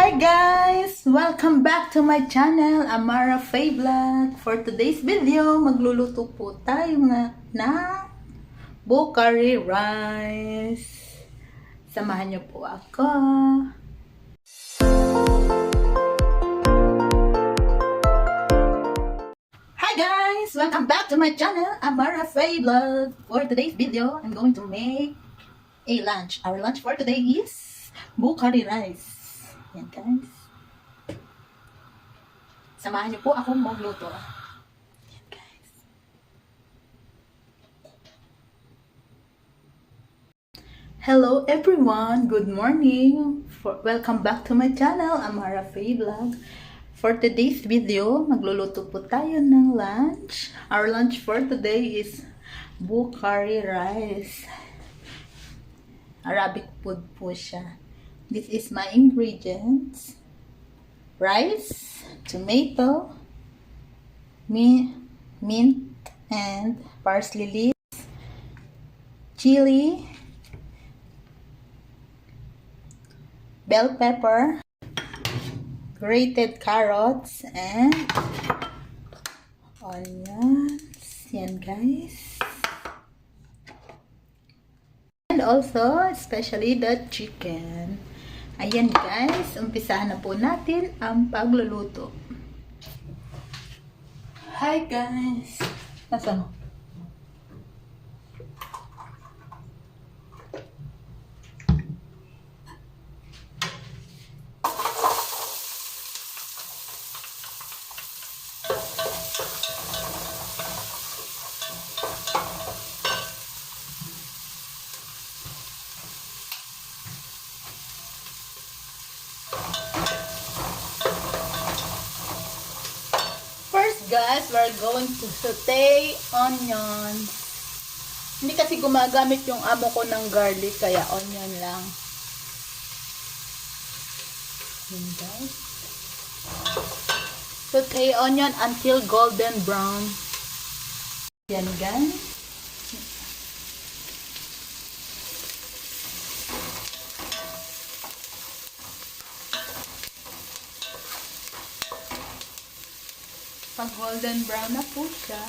Hi guys! Welcome back to my channel, Amara Faye Vlog. For today's video, magluluto po tayo na Bukhari Rice. Samahan niyo po ako. Hi guys! Welcome back to my channel, Amara Faye Vlog. For today's video, I'm going to make a lunch. Our lunch for today is Bukhari Rice. Yan guys. Samahan niyo po ako magluto. Yan guys. Hello everyone. Good morning. Welcome back to my channel, Amara Faye Vlog. For today's video, magluluto po tayo ng lunch. Our lunch for today is Bukhari Rice. Arabic food po siya. This is my ingredients: rice, tomato, mint and parsley leaves, chili, bell pepper, grated carrots, and onions. Yan guys. And also, especially the chicken. Ayan guys, umpisahan na po natin ang pagluluto. Hi guys! Nasaan mo? Guys, we're going to saute onions. Hindi kasi gumagamit yung amo ko ng garlic, kaya onion lang. Yan guys. Saute onion until golden brown. Yan guys. Pag golden brown na po siya,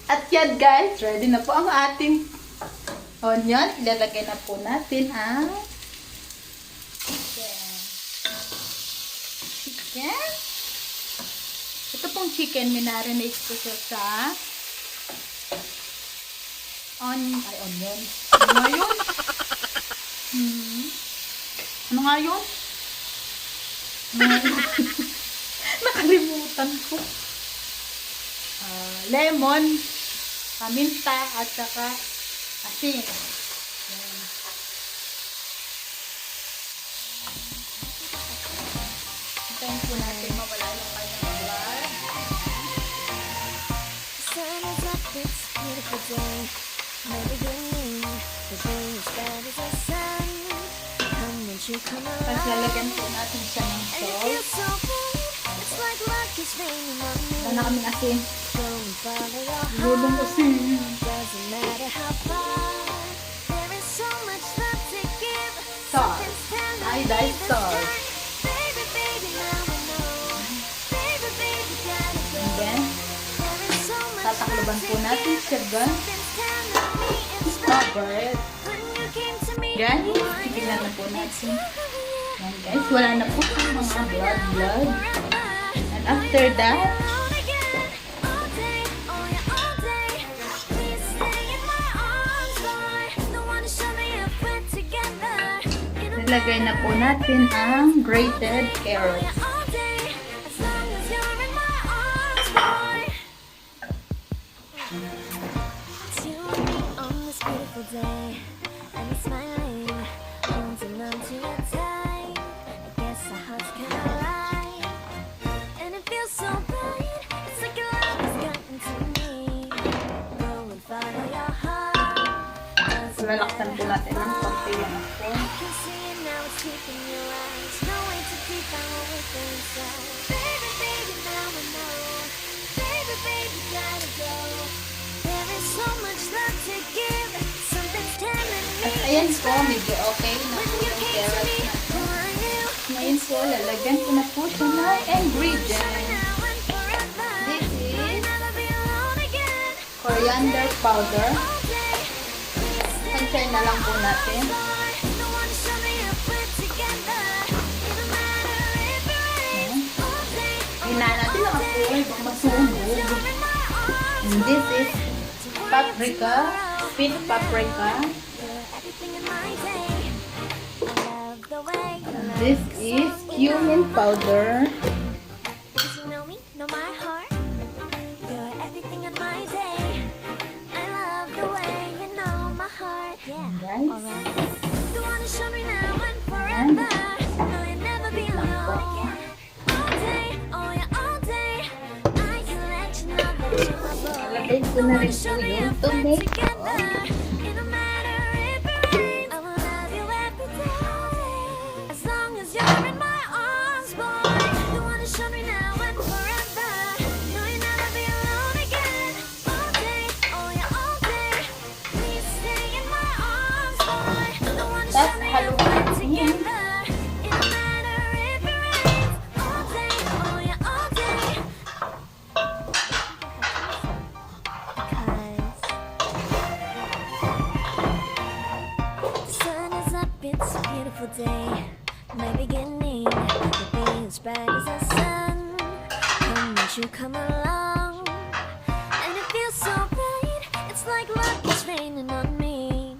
at yan guys, ready na po ang ating onion. Ilalagay na po natin ang chicken. Ito pong chicken, minarinate ko siya sa onion. Ano nga yun? Ano nga yun? Nakalimutan ko. Lemon, paminta, at saka asin. Hintayin po natin mawala yung kanyang blood. Tapos lalagyan po natin siya ng salt. Wala na kaming asin. Lulong asin. Salt. Iodized salt. And then, tatakloban po natin siya guys. Cover it. Guys, titignan na po natin. Yan guys, wala na po yung mga blood. And after that, nilagay na po natin ang grated carrots. Lalaksan po natin ng konti yung ako. At ayan po, medyo okay na po yung carrots natin. Ngayon po, lalagyan ko na po siya ng ingredients. This is coriander powder. Sansay na lang po natin. Hinaan natin ang apoy, baka masunog. And this is paprika, sweet paprika. And this is cumin powder. Guys. And lagay ko na rin po yung tomato. Tapos haluan natin. It's a beautiful day, my beginning will be as bright as the sun. Come won't you come along, and it feels so bright, it's like luck is raining on me.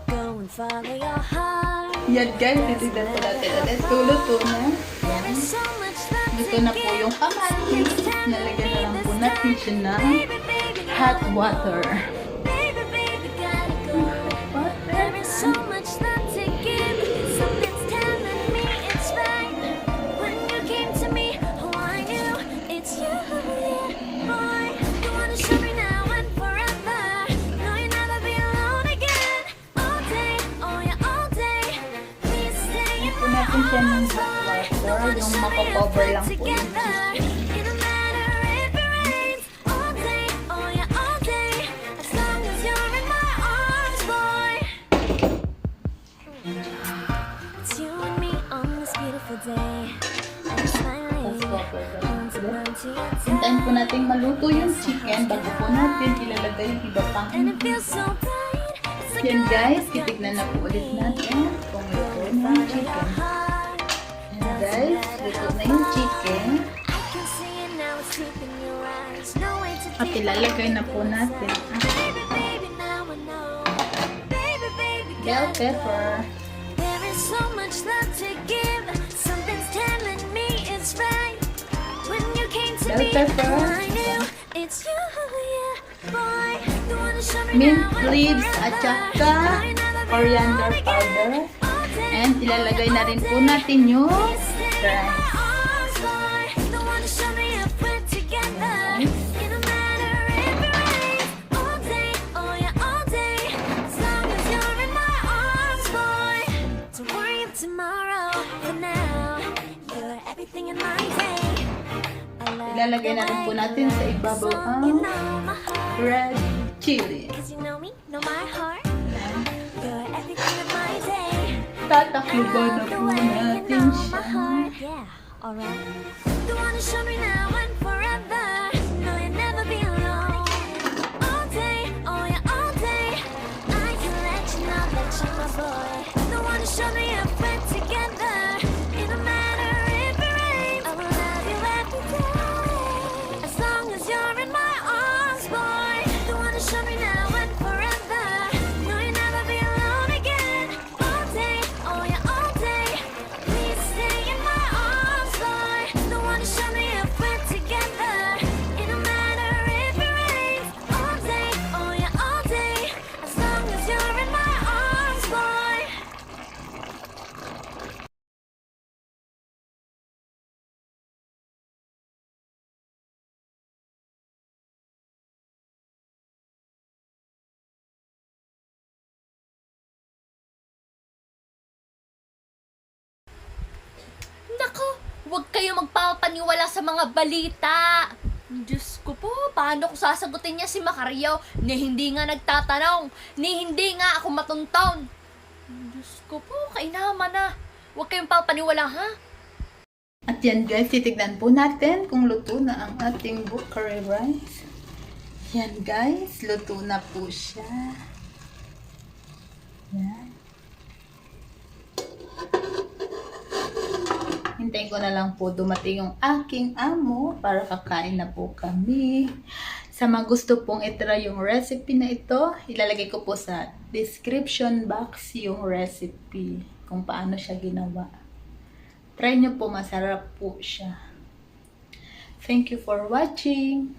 Go and follow your heart. Yan guys, titignan po natin ulit. Luto na. Luto na po yung kamatis. Nalagyan na lang po natin siya ng hot water. Natin siya ng hot water, yung mako-cover lang po yung chicken. Hintayin po natin maluto yung chicken bago po natin ilalagay yung iba pang ingredients. Yan guys, titignan na po ulit natin kung luto na yung chicken. Yan guys, luto na yung chicken. At ilalagay na po natin ang bell pepper. Bell pepper. Mint leaves at saka coriander powder. And ilalagay na rin po natin yung rice. Ilalagay na rin po natin sa ibabaw ang red chili. Tatakluban na po natin siya. Huwag kayo magpapaniwala sa mga balita. Diyos ko po, paano ko sasagutin niya si Macario ni hindi nga nagtatanong, ni hindi nga ako matunton? Diyos ko po, kainaman na. Huwag kayong papaniwala, ha? At yan guys, titignan po natin kung luto na ang ating Bukhari Rice. Yan guys, luto na po siya. Yan. Hintayin ko na lang po dumating yung aking amo para kakain na po kami. Sa mga gusto pong itry yung recipe na ito, ilalagay ko po sa description box yung recipe kung paano siya ginawa. Try nyo po, masarap po siya. Thank you for watching.